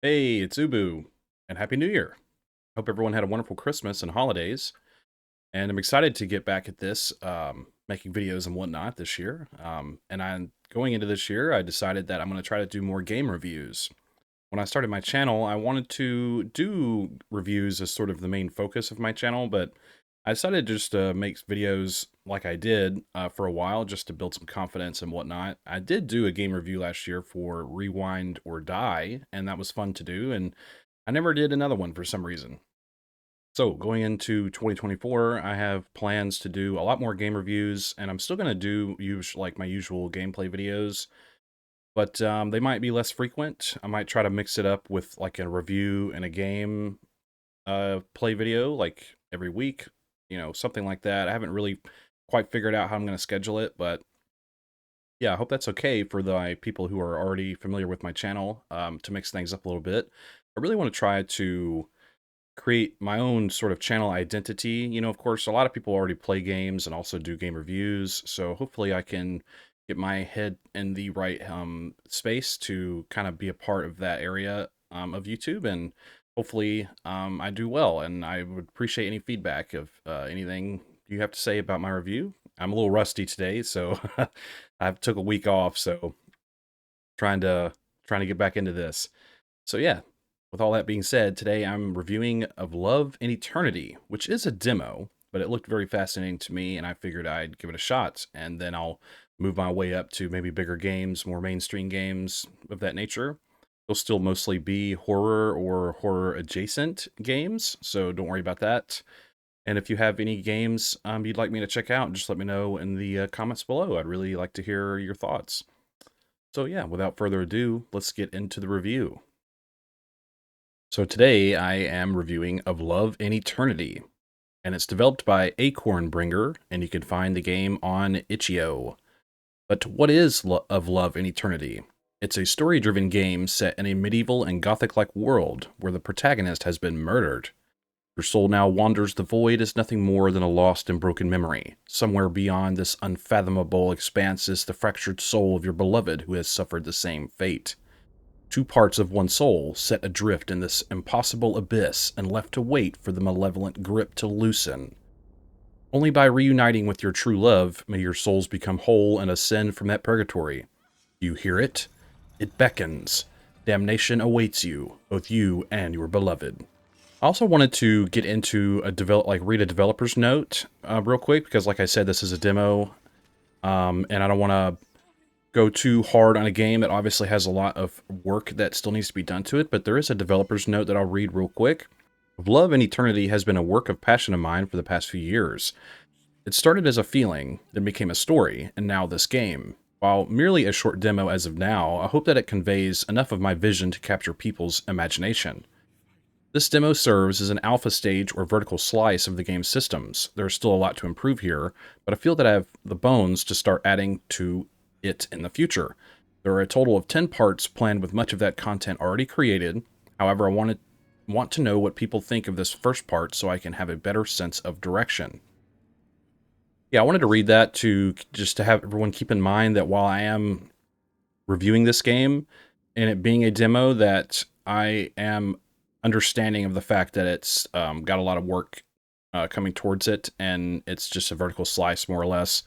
Hey, it's Ubuu, and Happy New Year. Hope everyone had a wonderful Christmas and holidays. And I'm excited to get back at this, making videos and whatnot this year. And I'm going into this year, I decided that I'm going to try to do more game reviews. When I started my channel, I wanted to do reviews as sort of the main focus of my channel, but I decided just to make videos like I did for a while, just to build some confidence and whatnot. I did do a game review last year for Rewind or Die, and that was fun to do, and I never did another one for some reason. So going into 2024, I have plans to do a lot more game reviews, and I'm still going to do like my usual gameplay videos, but they might be less frequent. I might try to mix it up with like a review and a game play video like every week, something like that. I haven't really quite figured out how I'm going to schedule it, but yeah, I hope that's okay for the people who are already familiar with my channel, to mix things up a little bit. I really want to try to create my own sort of channel identity. Of course, a lot of people already play games and also do game reviews, so hopefully I can get my head in the right space to kind of be a part of that area of YouTube, and hopefully I do well, and I would appreciate any feedback of anything you have to say about my review. I'm a little rusty today, so I took a week off, so trying to get back into this. So yeah, with all that being said, today I'm reviewing Of Love and Eternity, which is a demo, but it looked very fascinating to me, and I figured I'd give it a shot, and then I'll move my way up to maybe bigger games, more mainstream games of that nature. They'll still mostly be horror or horror adjacent games, so don't worry about that. And if you have any games you'd like me to check out, just let me know in the comments below. I'd really like to hear your thoughts. So yeah, without further ado, let's get into the review. So today I am reviewing Of Love and Eternity, and it's developed by Acornbringer, and you can find the game on itch.io. But what is Of Love and Eternity? It's a story-driven game set in a medieval and gothic-like world where the protagonist has been murdered. Your soul now wanders the void as nothing more than a lost and broken memory. Somewhere beyond this unfathomable expanse is the fractured soul of your beloved who has suffered the same fate. Two parts of one soul set adrift in this impossible abyss and left to wait for the malevolent grip to loosen. Only by reuniting with your true love may your souls become whole and ascend from that purgatory. You hear it? It beckons. Damnation awaits you, both you and your beloved. I also wanted to get into read a developer's note real quick, because like I said, this is a demo, and I don't want to go too hard on a game that obviously has a lot of work that still needs to be done to it, but there is a developer's note that I'll read real quick. Love and Eternity has been a work of passion of mine for the past few years. It started as a feeling, then became a story, and now this game. While merely a short demo as of now, I hope that it conveys enough of my vision to capture people's imagination. This demo serves as an alpha stage or vertical slice of the game's systems. There's still a lot to improve here, but I feel that I have the bones to start adding to it in the future. There are a total of 10 parts planned with much of that content already created. However, I want to know what people think of this first part so I can have a better sense of direction. Yeah, I wanted to read that just to have everyone keep in mind that while I am reviewing this game and it being a demo, that I am understanding of the fact that it's got a lot of work coming towards it, and it's just a vertical slice more or less.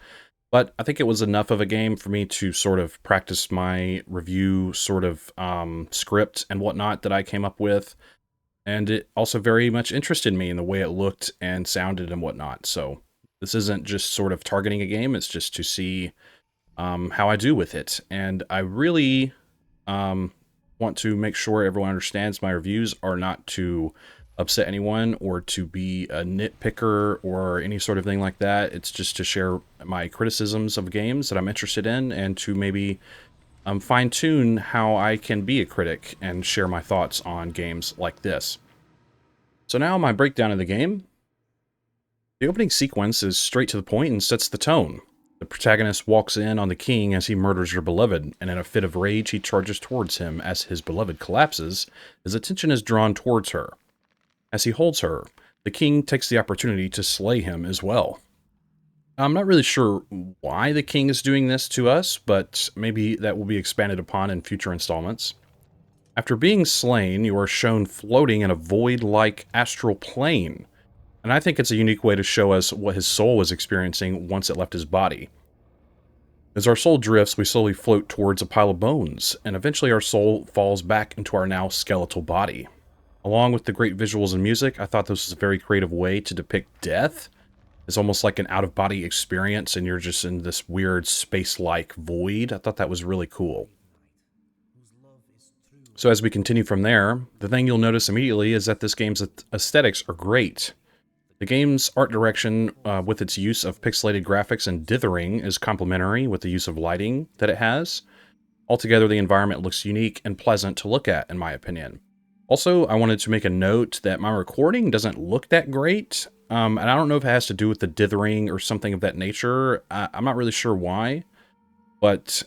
But I think it was enough of a game for me to sort of practice my review sort of script and whatnot that I came up with. And it also very much interested me in the way it looked and sounded and whatnot. So this isn't just sort of targeting a game, it's just to see how I do with it. And I really want to make sure everyone understands my reviews are not to upset anyone or to be a nitpicker or any sort of thing like that. It's just to share my criticisms of games that I'm interested in, and to maybe fine-tune how I can be a critic and share my thoughts on games like this. So now my breakdown of the game. The opening sequence is straight to the point and sets the tone. The protagonist walks in on the king as he murders your beloved, and in a fit of rage he charges towards him. As his beloved collapses, his attention is drawn towards her. As he holds her, the king takes the opportunity to slay him as well. I'm not really sure why the king is doing this to us, but maybe that will be expanded upon in future installments. After being slain, you are shown floating in a void-like astral plane. And I think it's a unique way to show us what his soul was experiencing once it left his body. As our soul drifts, we slowly float towards a pile of bones, and eventually our soul falls back into our now skeletal body. Along with the great visuals and music, I thought this was a very creative way to depict death. It's almost like an out-of-body experience, and you're just in this weird space-like void. I thought that was really cool. So as we continue from there, the thing you'll notice immediately is that this game's aesthetics are great. The game's art direction, with its use of pixelated graphics and dithering, is complementary with the use of lighting that it has. Altogether, the environment looks unique and pleasant to look at, in my opinion. Also, I wanted to make a note that my recording doesn't look that great, and I don't know if it has to do with the dithering or something of that nature. I'm not really sure why, but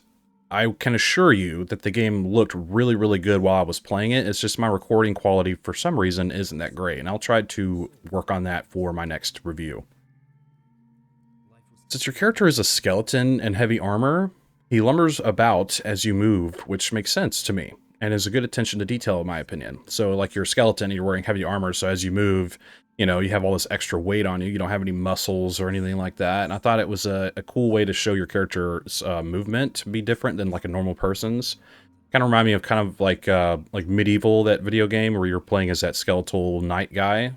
I can assure you that the game looked really, really good while I was playing it. It's just my recording quality, for some reason, isn't that great, and I'll try to work on that for my next review. Since your character is a skeleton in heavy armor, he lumbers about as you move, which makes sense to me, and is a good attention to detail, in my opinion. So, like, you're a skeleton, you're wearing heavy armor, so as you move, you know, you have all this extra weight on you. You don't have any muscles or anything like that. And I thought it was a cool way to show your character's movement to be different than like a normal person's. Kind of remind me of kind of like Medieval, that video game where you're playing as that skeletal knight guy.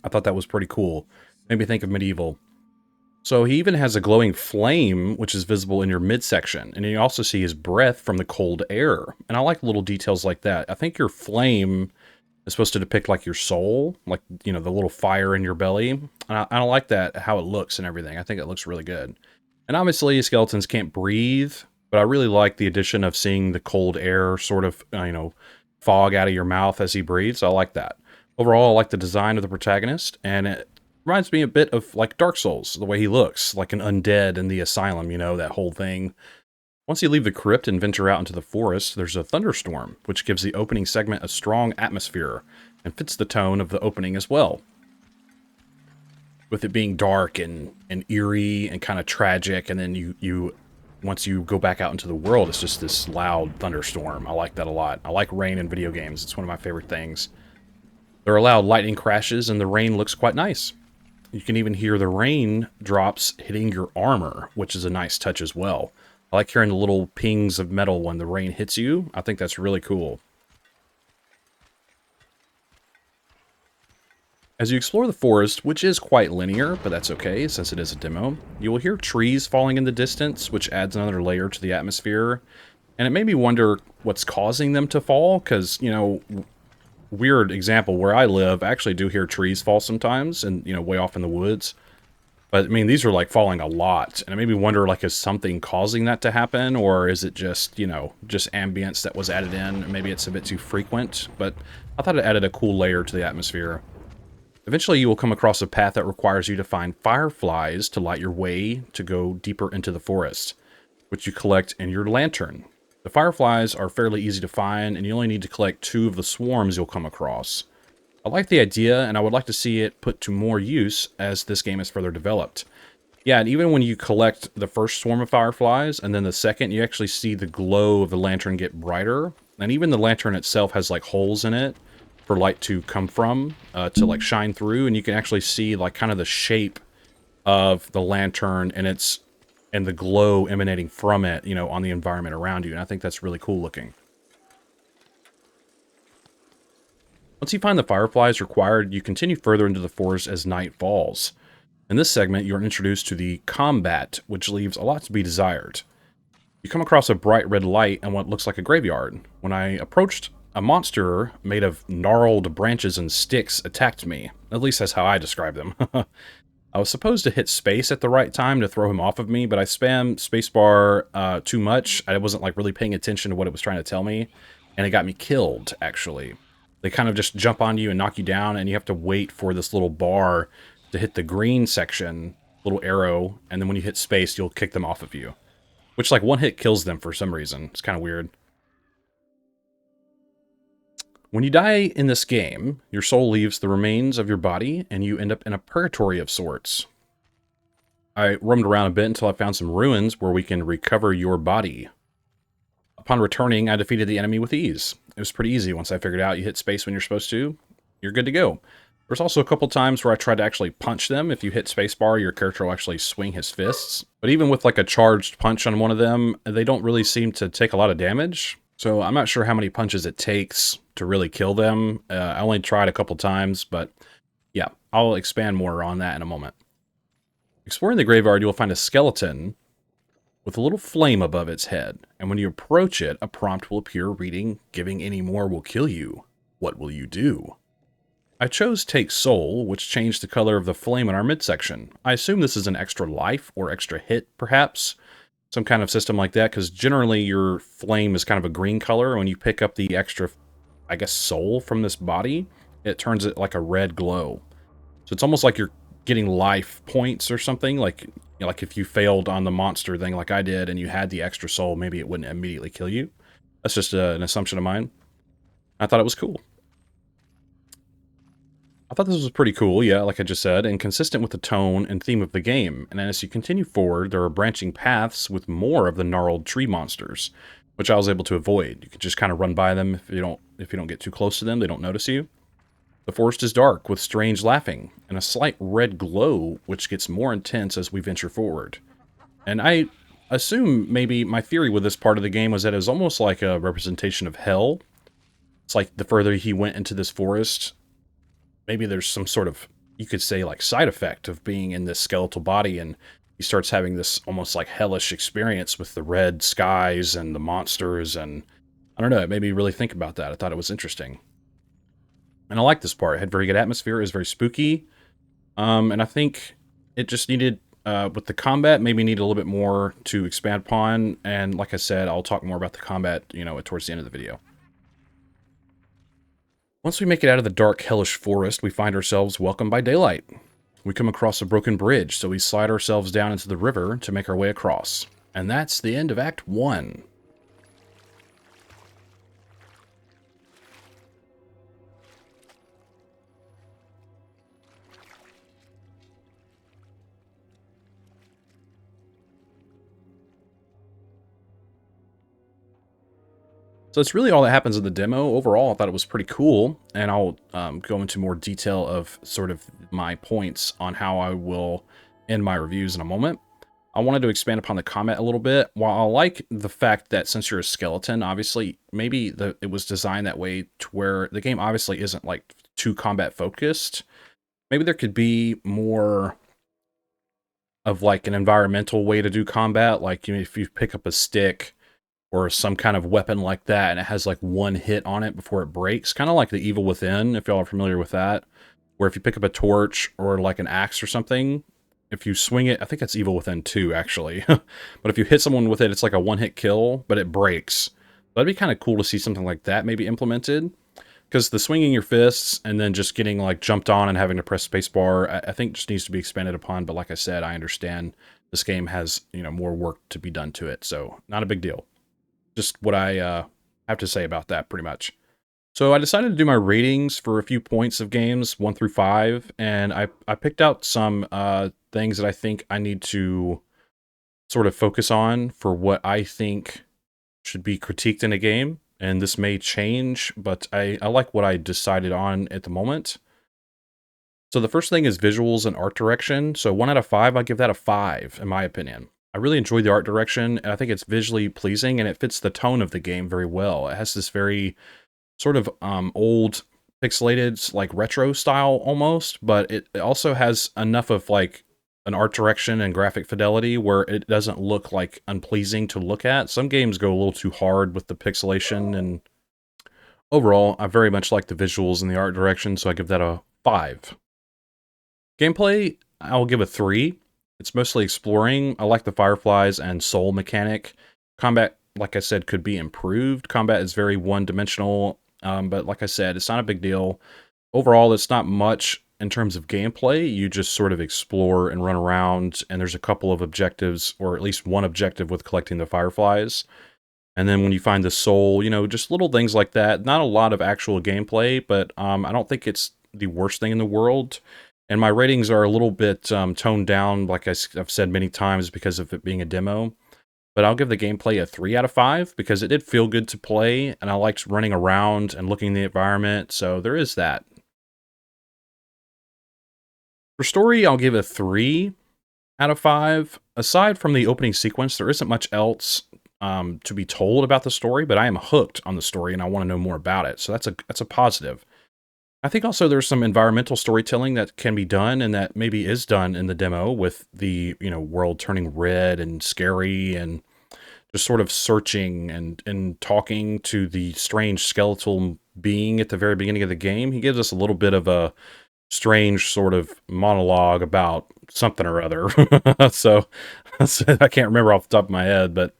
I thought that was pretty cool. Made me think of Medieval. So he even has a glowing flame, which is visible in your midsection. And you also see his breath from the cold air. And I like little details like that. I think your flame is supposed to depict like your soul, like, you know, the little fire in your belly. And I like that, how it looks and everything. I think it looks really good. And obviously skeletons can't breathe, but I really like the addition of seeing the cold air sort of, you know, fog out of your mouth as he breathes. I like that. Overall, I like the design of the protagonist, and it reminds me a bit of like Dark Souls, the way he looks, like an undead in the asylum, you know, that whole thing. Once you leave the crypt and venture out into the forest, there's a thunderstorm, which gives the opening segment a strong atmosphere, and fits the tone of the opening as well. With it being dark and eerie and kind of tragic, and then you once you go back out into the world, it's just this loud thunderstorm. I like that a lot. I like rain in video games. It's one of my favorite things. There are loud lightning crashes, and the rain looks quite nice. You can even hear the rain drops hitting your armor, which is a nice touch as well. I like hearing the little pings of metal when the rain hits you. I think that's really cool. As you explore the forest, which is quite linear, but that's okay since it is a demo, you will hear trees falling in the distance, which adds another layer to the atmosphere. And it made me wonder what's causing them to fall, because, you know, weird example, where I live, I actually do hear trees fall sometimes, and, you know, way off in the woods. But, I mean, these are, like, falling a lot. And it made me wonder, like, is something causing that to happen? Or is it just, you know, just ambience that was added in? Maybe it's a bit too frequent. But I thought it added a cool layer to the atmosphere. Eventually, you will come across a path that requires you to find fireflies to light your way to go deeper into the forest, which you collect in your lantern. The fireflies are fairly easy to find, and you only need to collect 2 of the swarms you'll come across. I like the idea, and I would like to see it put to more use as this game is further developed. Yeah, and even when you collect the first swarm of fireflies, and then the second, you actually see the glow of the lantern get brighter. And even the lantern itself has, like, holes in it for light to come from, to, like, shine through. And you can actually see, like, kind of the shape of the lantern and the glow emanating from it, you know, on the environment around you. And I think that's really cool looking. Once you find the fireflies required, you continue further into the forest as night falls. In this segment, you're introduced to the combat, which leaves a lot to be desired. You come across a bright red light and what looks like a graveyard. When I approached, a monster made of gnarled branches and sticks attacked me. At least that's how I describe them. I was supposed to hit space at the right time to throw him off of me, but I spammed spacebar too much. I wasn't like really paying attention to what it was trying to tell me, and it got me killed, actually. They kind of just jump on you and knock you down, and you have to wait for this little bar to hit the green section, little arrow, and then when you hit space, you'll kick them off of you. Which, like, one hit kills them for some reason. It's kind of weird. When you die in this game, your soul leaves the remains of your body, and you end up in a purgatory of sorts. I roamed around a bit until I found some ruins where we can recover your body. Upon returning, I defeated the enemy with ease. it was pretty easy. Once I figured out you hit space when you're supposed to, you're good to go. There's also a couple times where I tried to actually punch them. If you hit spacebar, your character will actually swing his fists. But even with like a charged punch on one of them, they don't really seem to take a lot of damage. So I'm not sure how many punches it takes to really kill them. I only tried a couple times, but yeah, I'll expand more on that in a moment. Exploring the graveyard, you'll find a skeleton with a little flame above its head. And when you approach it, a prompt will appear reading, "Giving any more will kill you. What will you do?" I chose Take Soul, which changed the color of the flame in our midsection. I assume this is an extra life or extra hit, perhaps. Some kind of system like that, because generally your flame is kind of a green color. When you pick up the extra, I guess, soul from this body, it turns it like a red glow. So it's almost like you're getting life points or something. Like, you know, like if you failed on the monster thing like I did and you had the extra soul, maybe it wouldn't immediately kill you. That's just an assumption of mine. I thought it was cool. I thought this was pretty cool, yeah, like I just said, and consistent with the tone and theme of the game. And as you continue forward, there are branching paths with more of the gnarled tree monsters, which I was able to avoid. You can just kind of run by them if you don't get too close to them, they don't notice you. The forest is dark with strange laughing and a slight red glow, which gets more intense as we venture forward. And I assume maybe my theory with this part of the game was that it was almost like a representation of hell. It's like the further he went into this forest, maybe there's some sort of, you could say, like side effect of being in this skeletal body, and he starts having this almost like hellish experience with the red skies and the monsters, and I don't know, it made me really think about that. I thought it was interesting. And I like this part. It had very good atmosphere. It was very spooky. And I think it just needed, with the combat, maybe need a little bit more to expand upon. And like I said, I'll talk more about the combat, you know, towards the end of the video. Once we make it out of the dark, hellish forest, we find ourselves welcomed by daylight. We come across a broken bridge, so we slide ourselves down into the river to make our way across. And that's the end of Act 1. So that's really all that happens in the demo. Overall, I thought it was pretty cool, and I'll go into more detail of sort of my points on how I will end my reviews in a moment. I wanted to expand upon the combat a little bit. While I like the fact that since you're a skeleton, obviously, maybe it was designed that way to where the game obviously isn't like too combat focused. Maybe there could be more of like an environmental way to do combat, like, you know, if you pick up a stick or some kind of weapon like that, and it has like one hit on it before it breaks. Kind of like the Evil Within, if y'all are familiar with that. Where if you pick up a torch or like an axe or something, if you swing it, I think that's Evil Within 2, actually. But if you hit someone with it, it's like a one-hit kill, but it breaks. That'd be kind of cool to see something like that maybe implemented. Because the swinging your fists and then just getting like jumped on and having to press spacebar, I think just needs to be expanded upon. But like I said, I understand this game has, you know, more work to be done to it. So not a big deal. Just what I have to say about that, pretty much. So I decided to do my ratings for a few points of games, 1 through 5, and I picked out some things that I think I need to sort of focus on for what I think should be critiqued in a game, and this may change, but I like what I decided on at the moment. So the first thing is visuals and art direction. So 1 out of 5, I give that a 5, in my opinion. I really enjoy the art direction, and I think it's visually pleasing, and it fits the tone of the game very well. It has this very sort of old, pixelated, like retro style almost, but it also has enough of like an art direction and graphic fidelity where it doesn't look like unpleasing to look at. Some games go a little too hard with the pixelation, and overall, I very much like the visuals and the art direction, so I give that a 5. Gameplay, I'll give a 3. It's mostly exploring. I like the fireflies and soul mechanic. Combat, like I said, could be improved. Combat is very one-dimensional, but like I said, it's not a big deal. Overall, it's not much in terms of gameplay. You just sort of explore and run around, and there's a couple of objectives, or at least one objective with collecting the fireflies. And then when you find the soul, you know, just little things like that. Not a lot of actual gameplay, but I don't think it's the worst thing in the world. And my ratings are a little bit toned down, like I've said many times, because of it being a demo. but I'll give the gameplay a 3 out of 5 because it did feel good to play, and I liked running around and looking at the environment, so there is that. For story, I'll give a 3 out of 5. Aside from the opening sequence, there isn't much else to be told about the story, but I am hooked on the story and I want to know more about it, so that's a positive. I think also there's some environmental storytelling that can be done and that maybe is done in the demo with the, world turning red and scary and just sort of searching and talking to the strange skeletal being at the very beginning of the game. He gives us a little bit of a strange sort of monologue about something or other. so, so I can't remember off the top of my head, but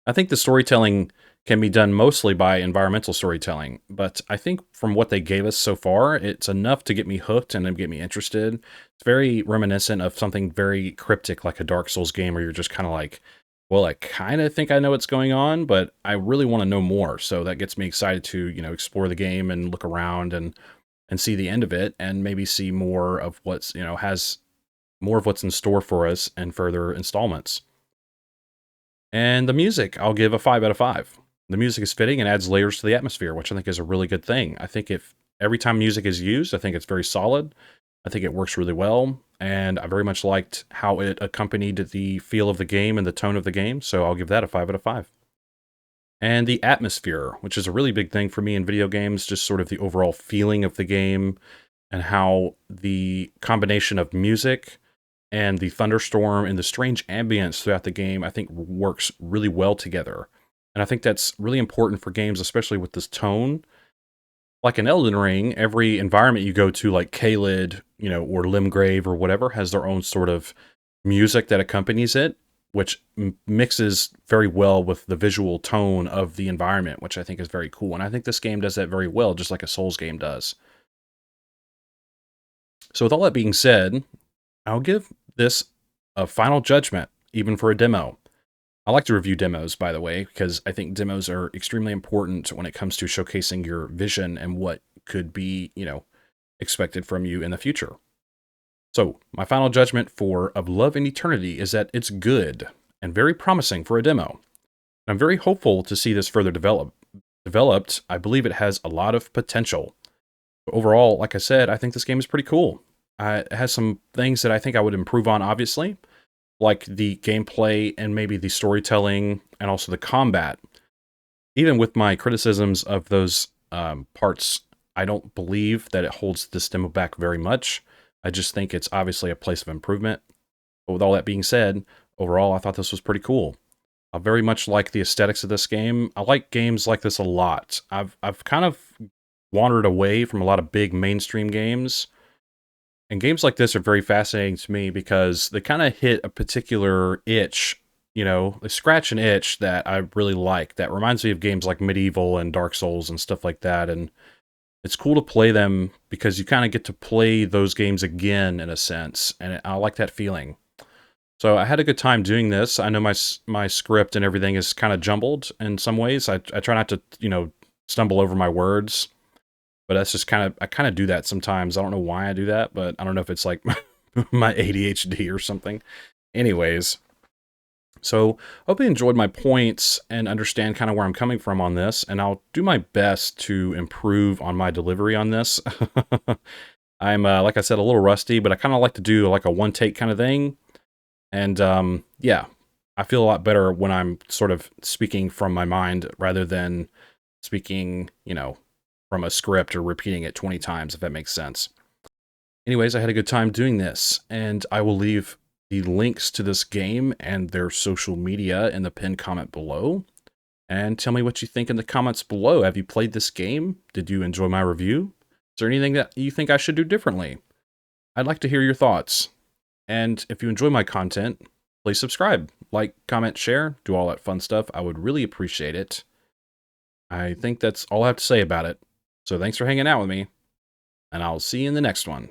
I think the storytelling can be done mostly by environmental storytelling, but I think from what they gave us so far, it's enough to get me hooked and get me interested. It's very reminiscent of something very cryptic like a Dark Souls game where you're just kind of like, well, I kind of think I know what's going on, but I really want to know more. So that gets me excited to, explore the game and look around and see the end of it and maybe see more of what's, has more of what's in store for us and further installments. And the music, I'll give a 5 out of 5. The music is fitting and adds layers to the atmosphere, which I think is a really good thing. I think if every time music is used, I think it's very solid. I think it works really well, and I very much liked how it accompanied the feel of the game and the tone of the game, so I'll give that a 5 out of 5. And the atmosphere, which is a really big thing for me in video games, just sort of the overall feeling of the game and how the combination of music and the thunderstorm and the strange ambience throughout the game, I think works really well together. And I think that's really important for games, especially with this tone. Like in Elden Ring, every environment you go to, like Caelid, or Limgrave or whatever, has their own sort of music that accompanies it, which mixes very well with the visual tone of the environment, which I think is very cool. And I think this game does that very well, just like a Souls game does. So with all that being said, I'll give this a final judgment, even for a demo. I like to review demos, by the way, because I think demos are extremely important when it comes to showcasing your vision and what could be, expected from you in the future. So, my final judgment for Of Love and Eternity is that it's good and very promising for a demo. I'm very hopeful to see this further developed. I believe it has a lot of potential. Overall, like I said, I think this game is pretty cool. It has some things that I think I would improve on, obviously, like the gameplay and maybe the storytelling and also the combat. Even with my criticisms of those parts, I don't believe that it holds this demo back very much. I just think it's obviously a place of improvement. But with all that being said, overall, I thought this was pretty cool. I very much like the aesthetics of this game. I like games like this a lot. I've kind of wandered away from a lot of big mainstream games. And games like this are very fascinating to me because they kind of hit a particular itch, they scratch an itch that I really like. That reminds me of games like Medieval and Dark Souls and stuff like that. And it's cool to play them because you kind of get to play those games again in a sense. And I like that feeling. So I had a good time doing this. I know my script and everything is kind of jumbled in some ways. I try not to, stumble over my words. But that's just I kind of do that sometimes. I don't know why I do that, but I don't know if it's like my ADHD or something. Anyways, so hope you enjoyed my points and understand kind of where I'm coming from on this, and I'll do my best to improve on my delivery on this. I'm, like I said, a little rusty, but I kind of like to do like a one-take kind of thing. And yeah, I feel a lot better when I'm sort of speaking from my mind rather than speaking, from a script or repeating it 20 times, if that makes sense. Anyways, I had a good time doing this, and I will leave the links to this game and their social media in the pinned comment below. And tell me what you think in the comments below. Have you played this game? Did you enjoy my review? Is there anything that you think I should do differently? I'd like to hear your thoughts. And if you enjoy my content, please subscribe, like, comment, share, do all that fun stuff. I would really appreciate it. I think that's all I have to say about it. So thanks for hanging out with me, and I'll see you in the next one.